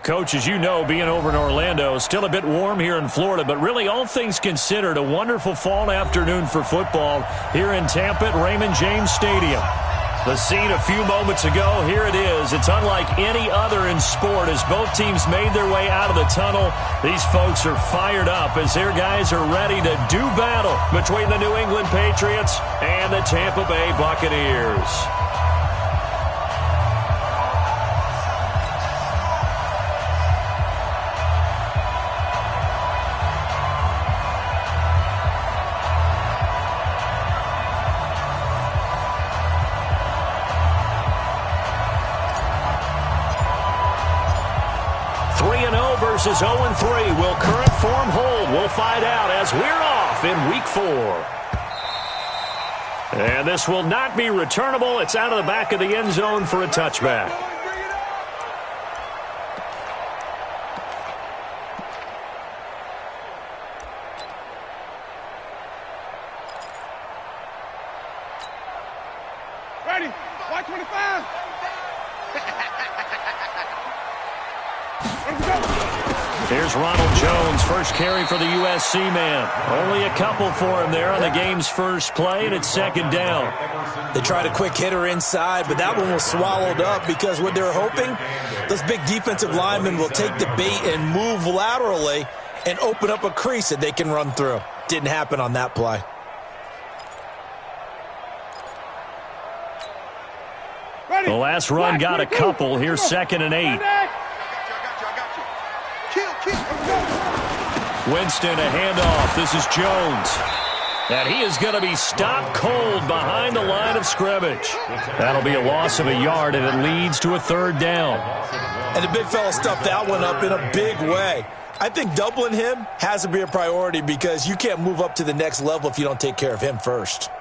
Coach, as you know, being over in Orlando, still a bit warm here in Florida, but really all things considered, a wonderful fall afternoon for football here in Tampa at Raymond James Stadium. The scene a few moments ago, here it is. It's unlike any other in sport as both teams made their way out of the tunnel. These folks are fired up as their guys are ready to do battle between the New England Patriots and the Tampa Bay Buccaneers. Versus 0-3. Will current form hold? We'll find out as we're off in Week 4. And this will not be returnable. It's out of the back of the end zone for a touchback. Ready? White 25. Here's Ronald Jones, first carry for the USC man. Only a couple for him there on the game's first play, and it's second down. They tried a quick hitter inside, but that one was swallowed up because what they're hoping, those big defensive linemen will take the bait and move laterally and open up a crease that they can run through. Didn't happen on that play. The last run got a couple. Here's 2nd and 8. Winston, a handoff. This is Jones. And he is going to be stopped cold behind the line of scrimmage. That'll be a loss of a yard, and it leads to a 3rd down. And the big fella stuffed that one up in a big way. I think doubling him has to be a priority because you can't move up to the next level if you don't take care of him first.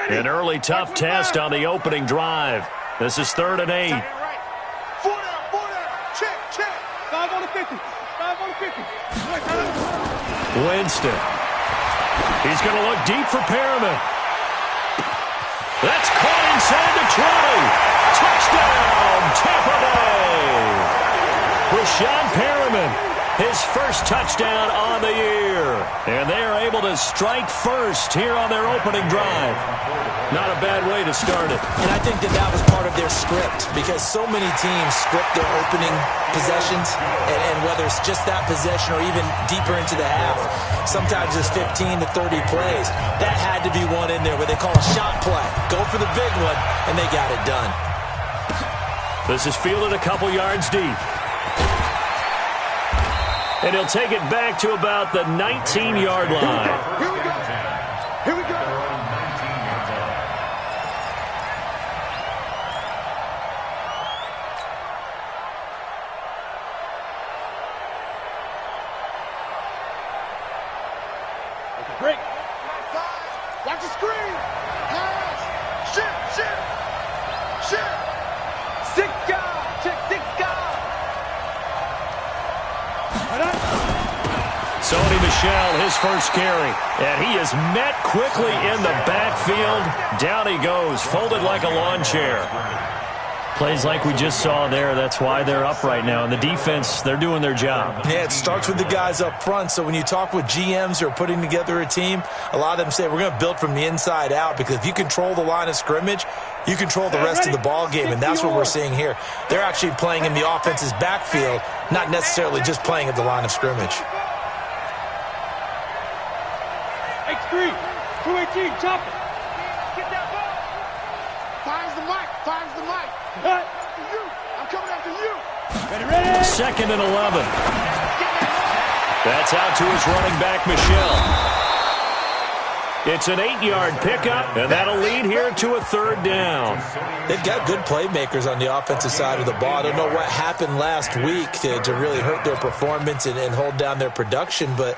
An early tough test on the opening drive. This is 3rd and 8. 4 down. Check. 5 on the 50. 5 on the 50. Winston. He's going to look deep for Perriman. That's caught inside the 20. Touchdown, Tampa Bay. Rashad Perriman, his first touchdown on the year. And they are able to strike first here on their opening drive. Not a bad way to start it. And I think that was part of their script because so many teams script their opening possessions, and whether it's just that possession or even deeper into the half, sometimes it's 15 to 30 plays. That had to be one in there where they call a shot play. Go for the big one, and they got it done. This is fielded a couple yards deep. And he'll take it back to about the 19-yard line. Here we go. Break. Watch the screen. Pass. Shit. Sick guy. Check sick guy. Sony Michel, his first carry. And he is met quickly in the backfield. Down he goes, folded like a lawn chair. Plays like we just saw there. That's why they're up right now. And the defense, they're doing their job. Yeah, it starts with the guys up front. So when you talk with GMs who are putting together a team, a lot of them say we're going to build from the inside out because if you control the line of scrimmage, you control the rest of the ball game, and that's what we're seeing here. They're actually playing in the offense's backfield, not necessarily just playing at the line of scrimmage. X3, 218, chop it. Get that ball. Finds the mic. I'm coming after you. Ready. 2nd and 11. That's out to his running back, Michel. It's an 8-yard pickup, and that'll lead here to a 3rd down. They've got good playmakers on the offensive side of the ball. I don't know what happened last week to really hurt their performance and hold down their production, but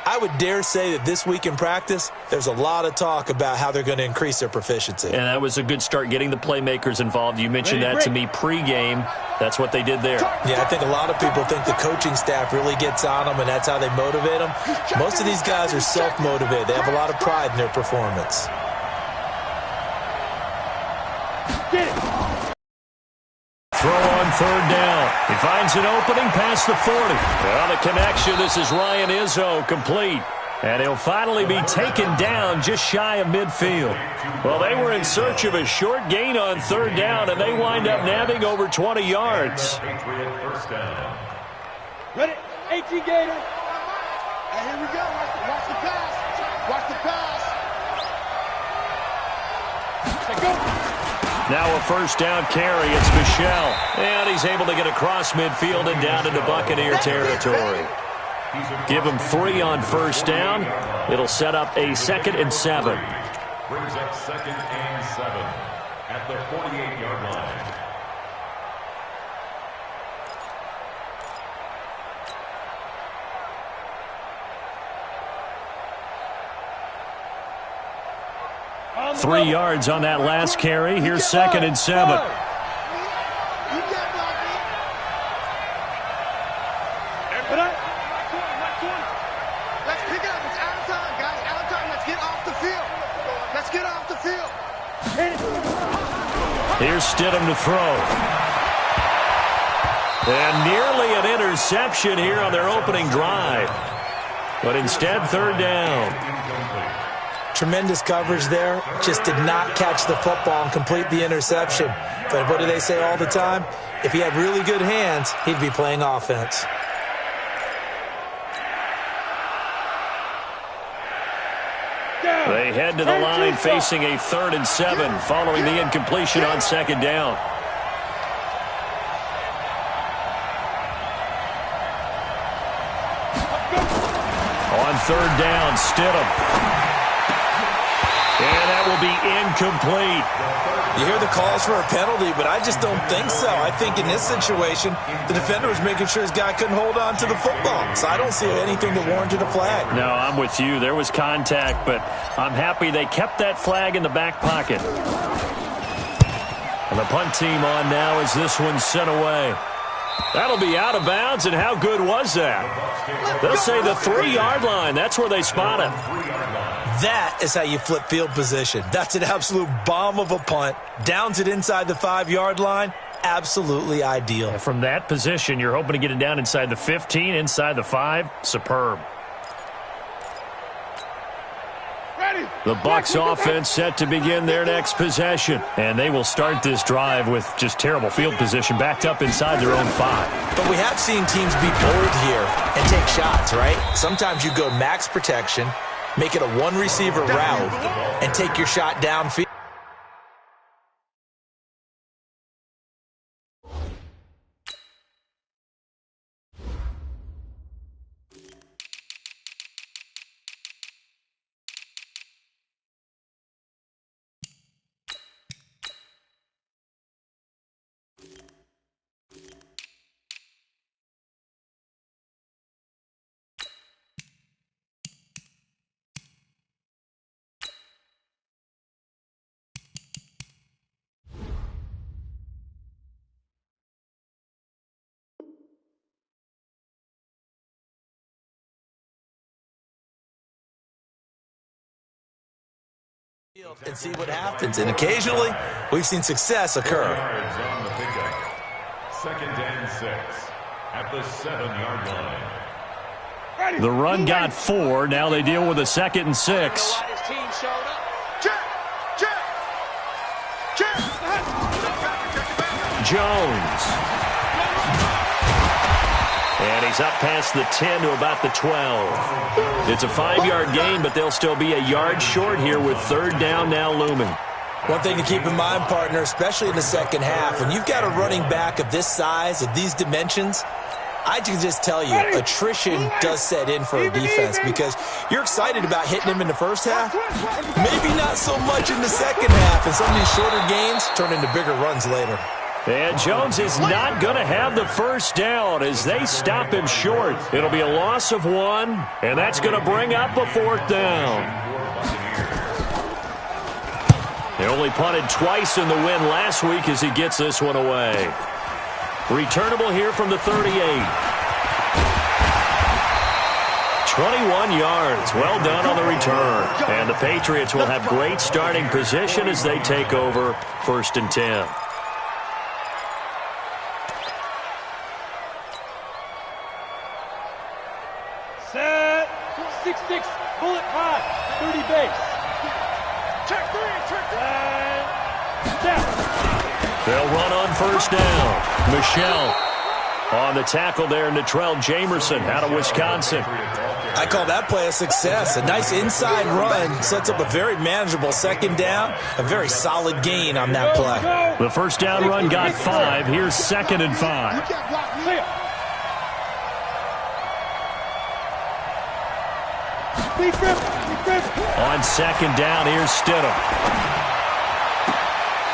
I would dare say that this week in practice, there's a lot of talk about how they're going to increase their proficiency. And that was a good start getting the playmakers involved. You mentioned that to me pregame. That's what they did there. Yeah, I think a lot of people think the coaching staff really gets on them, and that's how they motivate them. Most of these guys are self-motivated. They have a lot of pride in their performance. Throw on third down. He finds an opening past the 40. Well, the connection, this is Ryan Izzo, complete. And he'll finally be taken down just shy of midfield. Well, they were in search of a short gain on third down, and they wind up nabbing over 20 yards. Ready? 18 Gator. And here we go. Watch the pass. Watch the pass. Go. Now a first down carry. It's Michelle. And he's able to get across midfield and down into Buccaneer territory. Give him 3 on first down. It'll set up a 2nd and 7. Brings up 2nd and 7 at the 48-yard line. On 3 yards on that last carry. Here's 2nd and 7. Here's Stidham to throw. And nearly an interception here on their opening drive. But instead, third down. Tremendous coverage there. Just did not catch the football and complete the interception. But what do they say all the time? If he had really good hands, he'd be playing offense. They head to the line facing a 3rd and 7 following the incompletion on 2nd down. On 3rd down, Stidham. And that will be incomplete. You hear the calls for a penalty, but I just don't think so. I think in this situation, the defender was making sure his guy couldn't hold on to the football. So I don't see anything that warranted a flag. No, I'm with you. There was contact, but I'm happy they kept that flag in the back pocket. And the punt team on now as this one's sent away. That'll be out of bounds, and how good was that? They'll say the 3-yard line. That's where they spot it. That is how you flip field position. That's an absolute bomb of a punt. Downs it inside the 5-yard line. Absolutely ideal. From that position, you're hoping to get it down inside the 15, inside the 5. Superb. The Bucs offense set to begin their next possession. And they will start this drive with just terrible field position backed up inside their own 5. But we have seen teams be bold here and take shots, right? Sometimes you go max protection, make it a one-receiver route, and take your shot downfield. And see what happens. And occasionally, we've seen success occur. On the pickup. 2nd and 6 at the 7-yard line. The run got 4. Now they deal with a 2nd and 6. Jones. And he's up past the 10 to about the 12. It's a 5-yard gain, but they'll still be a yard short here with 3rd down now looming. One thing to keep in mind, partner, especially in the second half, when you've got a running back of this size, of these dimensions, I can just tell you, attrition does set in for a defense because you're excited about hitting him in the first half. Maybe not so much in the second half, and some of these shorter gains turn into bigger runs later. And Jones is not going to have the first down as they stop him short. It'll be a loss of 1, and that's going to bring up a 4th down. They only punted twice in the win last week as he gets this one away. Returnable here from the 38. 21 yards. Well done on the return. And the Patriots will have great starting position as they take over 1st and 10. Set. 6-6. Bullet high. 30 base. Check 3. Check 3. Step. They'll run on 1st down. Michelle on the tackle there. Natrell Jamerson out of Wisconsin. I call that play a success. A nice inside run sets up a very manageable 2nd down. A very solid gain on that play. The 1st down run got 5. Here's 2nd and 5. On 2nd down, here's Stidham.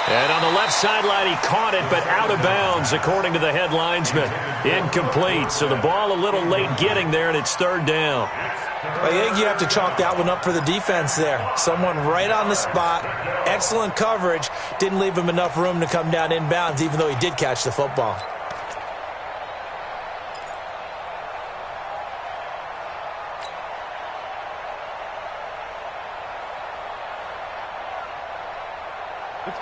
And on the left sideline, he caught it, but out of bounds, according to the head linesman. Incomplete, so the ball a little late getting there, and it's 3rd down. I think you have to chalk that one up for the defense there. Someone right on the spot, excellent coverage, didn't leave him enough room to come down inbounds, even though he did catch the football.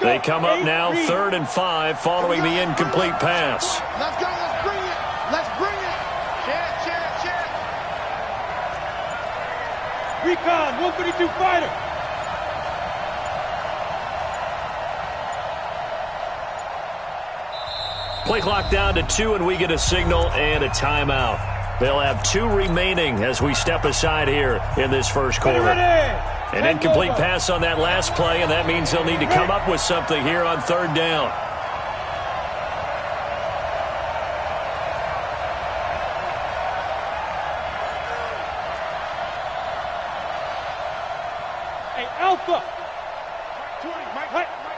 They come up now 3rd and 5 following the incomplete pass. Let's go. Let's bring it. Let's bring it. Check. Recon, 132 fighter. Play clock down to 2, and we get a signal and a timeout. They'll have 2 remaining as we step aside here in this 1st quarter. An incomplete pass on that last play, and that means they'll need to come up with something here on 3rd down. Hey, Alpha. Mike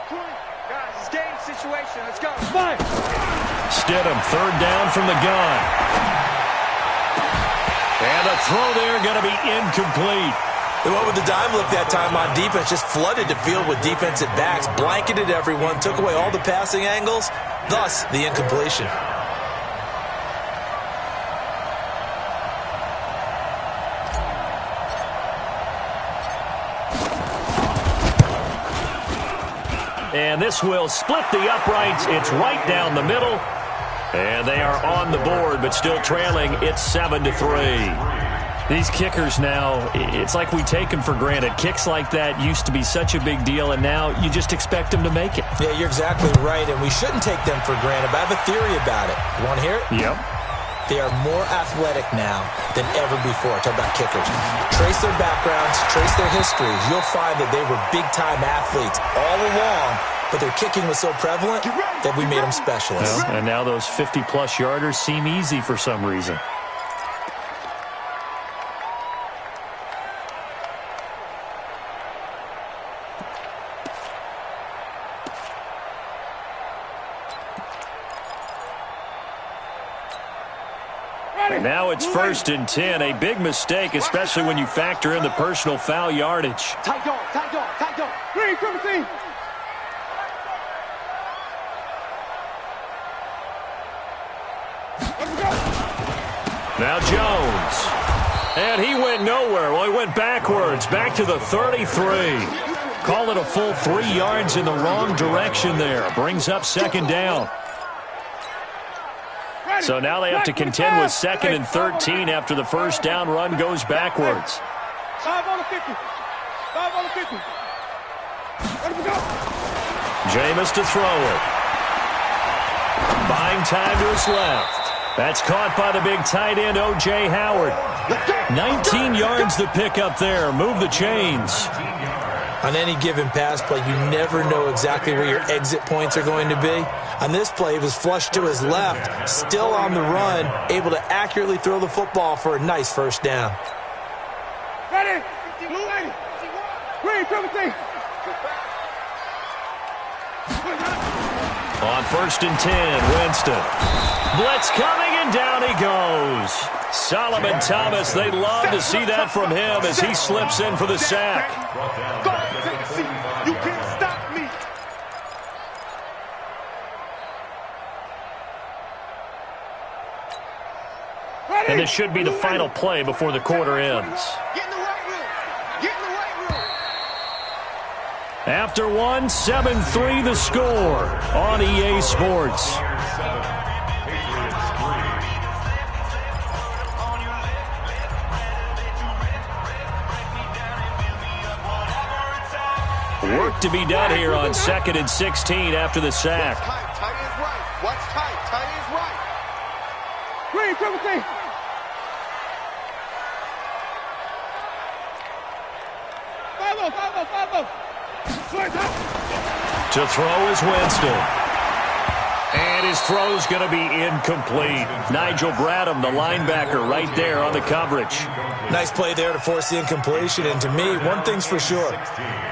20. Guys, it's game situation. Let's go. Fine. Stidham, 3rd down from the gun. And the throw there going to be incomplete. They went with the dime look that time on defense, just flooded the field with defensive backs, blanketed everyone, took away all the passing angles, thus the incompletion. And this will split the uprights. It's right down the middle. And they are on the board, but still trailing. It's 7-3. These kickers now, it's like we take them for granted. Kicks like that used to be such a big deal, and now you just expect them to make it. Yeah, you're exactly right, and we shouldn't take them for granted, but I have a theory about it. You want to hear it? Yep. They are more athletic now than ever before. Talk about kickers. Trace their backgrounds, trace their histories. You'll find that they were big-time athletes all along, but their kicking was so prevalent that we made them specialists. Well, and now those 50-plus yarders seem easy for some reason. And now it's 1st and 10. A big mistake, especially when you factor in the personal foul yardage. Tight dog. Green, triple team. Now Jones. And he went nowhere. Well, he went backwards, back to the 33. Call it a full 3 yards in the wrong direction there. Brings up 2nd down. So now they have to contend with 2nd and 13 after the 1st down run goes backwards. 5 on the 50. Let him go. Jameis to throw it. Buying time to his left. That's caught by the big tight end, O.J. Howard. 19 yards to pick up there. Move the chains. On any given pass play, you never know exactly where your exit points are going to be. On this play, he was flushed to his left, still on the run, able to accurately throw the football for a nice 1st down. Ready. Green, triple team. On 1st and 10, Winston. Blitz coming, and down he goes. Solomon Thomas, they'd love to see that from him as he slips in for the sack. Go, take a seat. You can't stop me. And this should be the final play before the quarter ends. Get in the right room. Get in the right room. After one, 7-3 the score on EA Sports. Work to be done here on 2nd and 16 after the sack. Tight, tight is right. What's tight? Tight is right. Green, triple T. To throw is Winston. And his throw's going to be incomplete. Nigel Bradham, the linebacker, right there on the coverage. Nice play there to force the incompletion. And to me, one thing's for sure.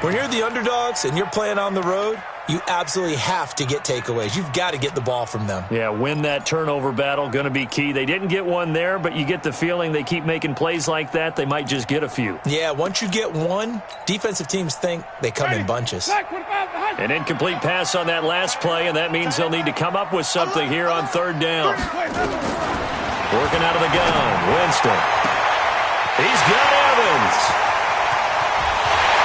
When you're the underdogs and you're playing on the road, you absolutely have to get takeaways. You've got to get the ball from them. Yeah, win that turnover battle, going to be key. They didn't get one there, but you get the feeling they keep making plays like that, they might just get a few. Yeah, once you get one, defensive teams think they come in bunches. An incomplete pass on that last play, and that means they'll need to come up with something here on 3rd down. Working out of the gun, Winston. He's got Evans.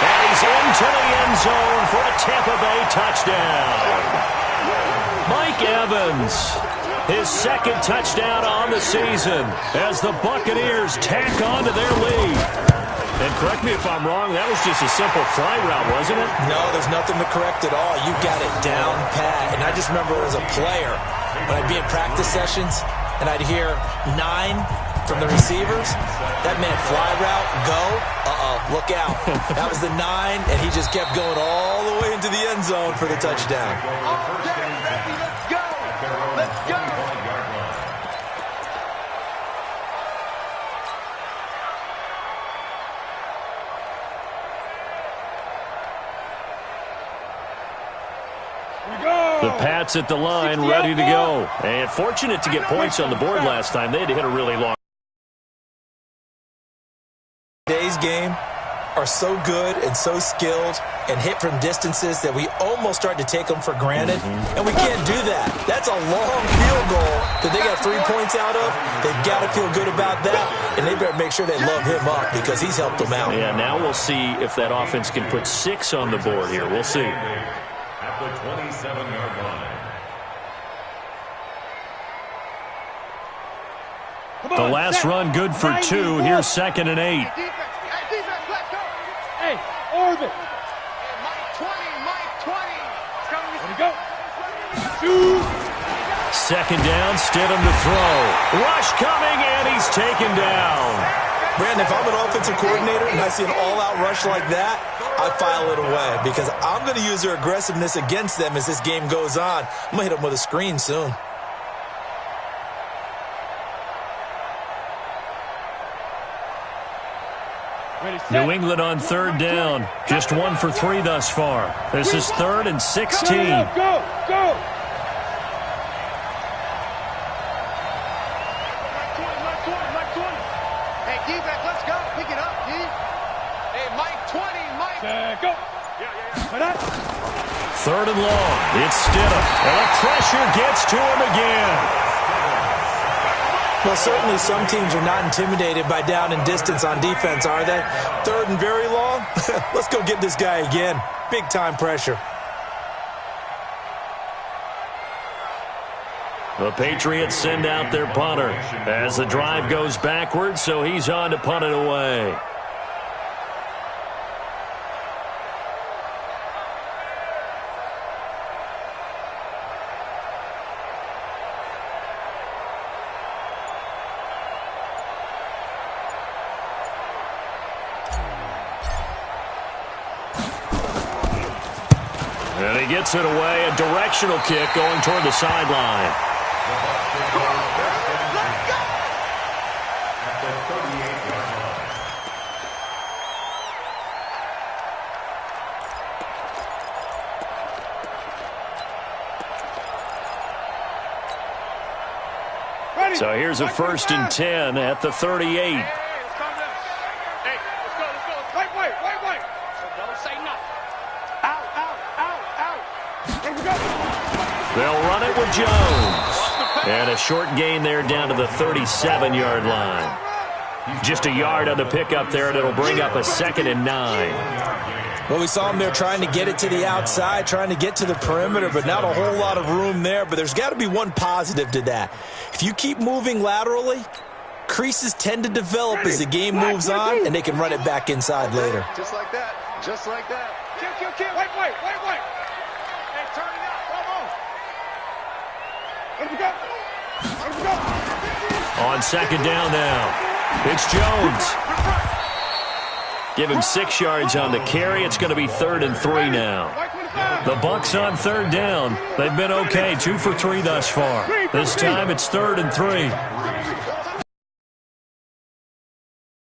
And he's into the end zone for a Tampa Bay touchdown. Mike Evans, his 2nd touchdown on the season as the Buccaneers tack on to their lead. And correct me if I'm wrong, that was just a simple fly route, wasn't it? No, there's nothing to correct at all. You got it down pat. And I just remember as a player, when I'd be in practice sessions and I'd hear 9 from the receivers, that meant fly route, go, look out. That was the 9, and he just kept going all the way into the end zone for the touchdown. Okay, baby, let's go. Let's go. The Pats at the line, ready to go. And fortunate to get points on the board last time. They had to hit a really long. Today's game are so good and so skilled and hit from distances that we almost start to take them for granted, and we can't do that. That's a long field goal that they got 3 points out of. They've got to feel good about that, and they better make sure they love him up because he's helped them out. Yeah, now we'll see if that offense can put 6 on the board here. We'll see. At the 27-yard line. The last run good for 2. Here's 2nd and 8. Defense, let's go. Hey, Orbit. Hey, Mike 20. It's coming. Let it go. Shoot. 2nd down, Stidham to throw. Rush coming, and he's taken down. Brandon, if I'm an offensive coordinator and I see an all-out rush like that, I file it away because I'm going to use their aggressiveness against them as this game goes on. I'm going to hit them with a screen soon. New England on 3rd down. Just 1 for 3 thus far. This is 3rd and 16. Go. Mike 20. Hey, defense, let's go. Pick it up, D. Hey, Mike 20. Go. Yeah. 3rd and long. It's Stidham. And the pressure gets to him again. Well, certainly some teams are not intimidated by down and distance on defense, are they? 3rd and very long? Let's go get this guy again. Big-time pressure. The Patriots send out their punter as the drive goes backwards, so he's on to punt it away. And he gets it away, a directional kick going toward the sideline. So here's a 1st and 10 at the 38. They'll run it with Jones. And a short gain there down to the 37-yard line. Just a yard on the pickup there, and it'll bring up a 2nd and 9. Well, we saw him there trying to get it to the outside, trying to get to the perimeter, but not a whole lot of room there. But there's got to be one positive to that. If you keep moving laterally, creases tend to develop as the game moves on, and they can run it back inside later. Just like that. Just like that. Kill. Wait. Hey, turn it out. Let me go. On 2nd down now. It's Jones. Give him 6 yards on the carry. It's going to be 3rd and 3 now. The Bucs on 3rd down. They've been okay, 2 for 3 thus far. This time it's 3rd and 3.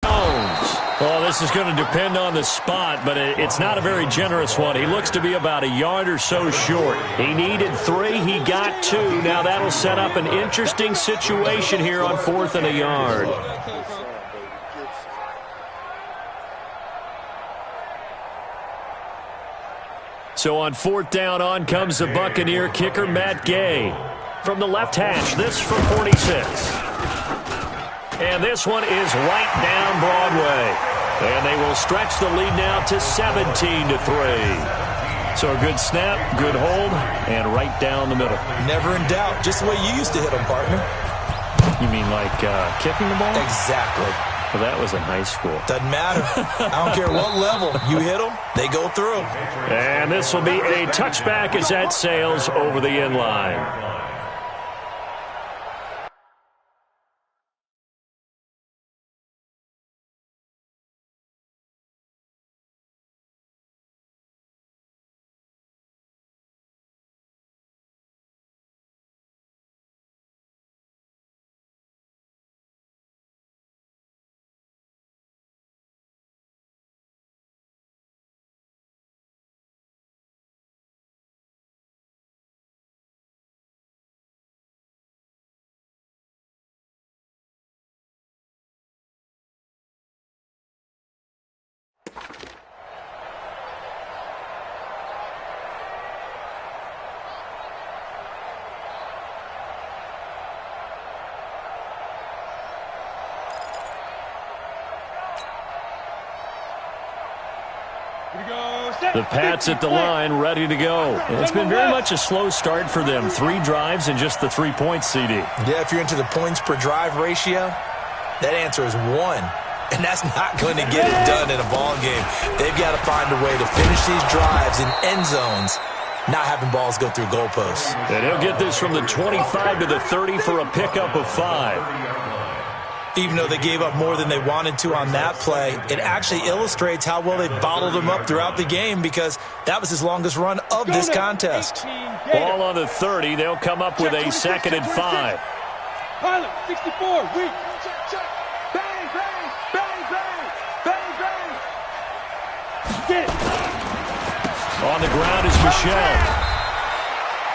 Jones. Oh, this is going to depend on the spot, but it's not a very generous one. He looks to be about a yard or so short. He needed 3. He got 2. Now that'll set up an interesting situation here on 4th and a yard. So on 4th down, on comes the Buccaneer kicker, Matt Gay. From the left hash, this from 46. And this one is right down Broadway. And they will stretch the lead now to 17-3. So a good snap, good hold, and right down the middle. Never in doubt. Just the way you used to hit them, partner. You mean like kicking the ball? Exactly. Well, that was in high school. Doesn't matter. I don't care what level. You hit them, they go through. And this will be a touchback as that sails over the end line. The Pats at the line, ready to go. It's been very much a slow start for them. 3 drives and just the 3 points, CD. Yeah, if you're into the points per drive ratio, that answer is 1. And that's not going to get it done in a ball game. They've got to find a way to finish these drives in end zones, not having balls go through goalposts. And he'll get this from the 25 to the 30 for a pickup of 5. Even though they gave up more than they wanted to on that play, it actually illustrates how well they bottled him up throughout the game, because that was his longest run of this contest. Ball on the 30. They'll come up with a 2nd and 5. Pilot, 64, weak. Bang, bang, bang, bang, bang, bang. Get it. On the ground is Michelle.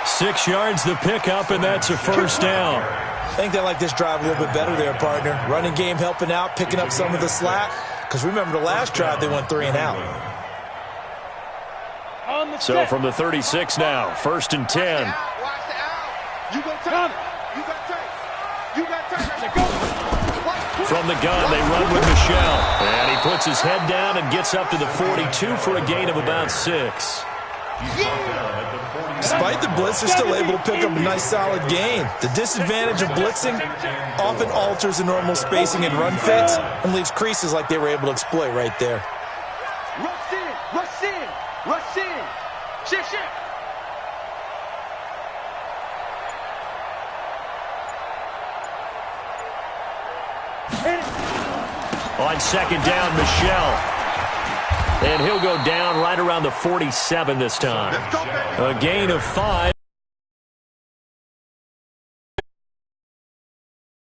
6 yards the pickup, and that's a 1st down. I think they like this drive a little bit better there, partner. Running game helping out, picking up some of the slack. Because remember the last drive, they went 3 and out. So from the 36 now, 1st and 10. Watch the out. You go time. You got time. You got time. Go. From the gun, they run with Michelle. And he puts his head down and gets up to the 42 for a gain of about 6. Despite the blitz, they're still able to pick up a nice solid gain. The disadvantage of blitzing often alters the normal spacing and run fits and leaves creases like they were able to exploit right there. Rush in. Rush in. Rush in. Shit. On 2nd down, Michelle. And he'll go down right around the 47 this time. A gain of 5.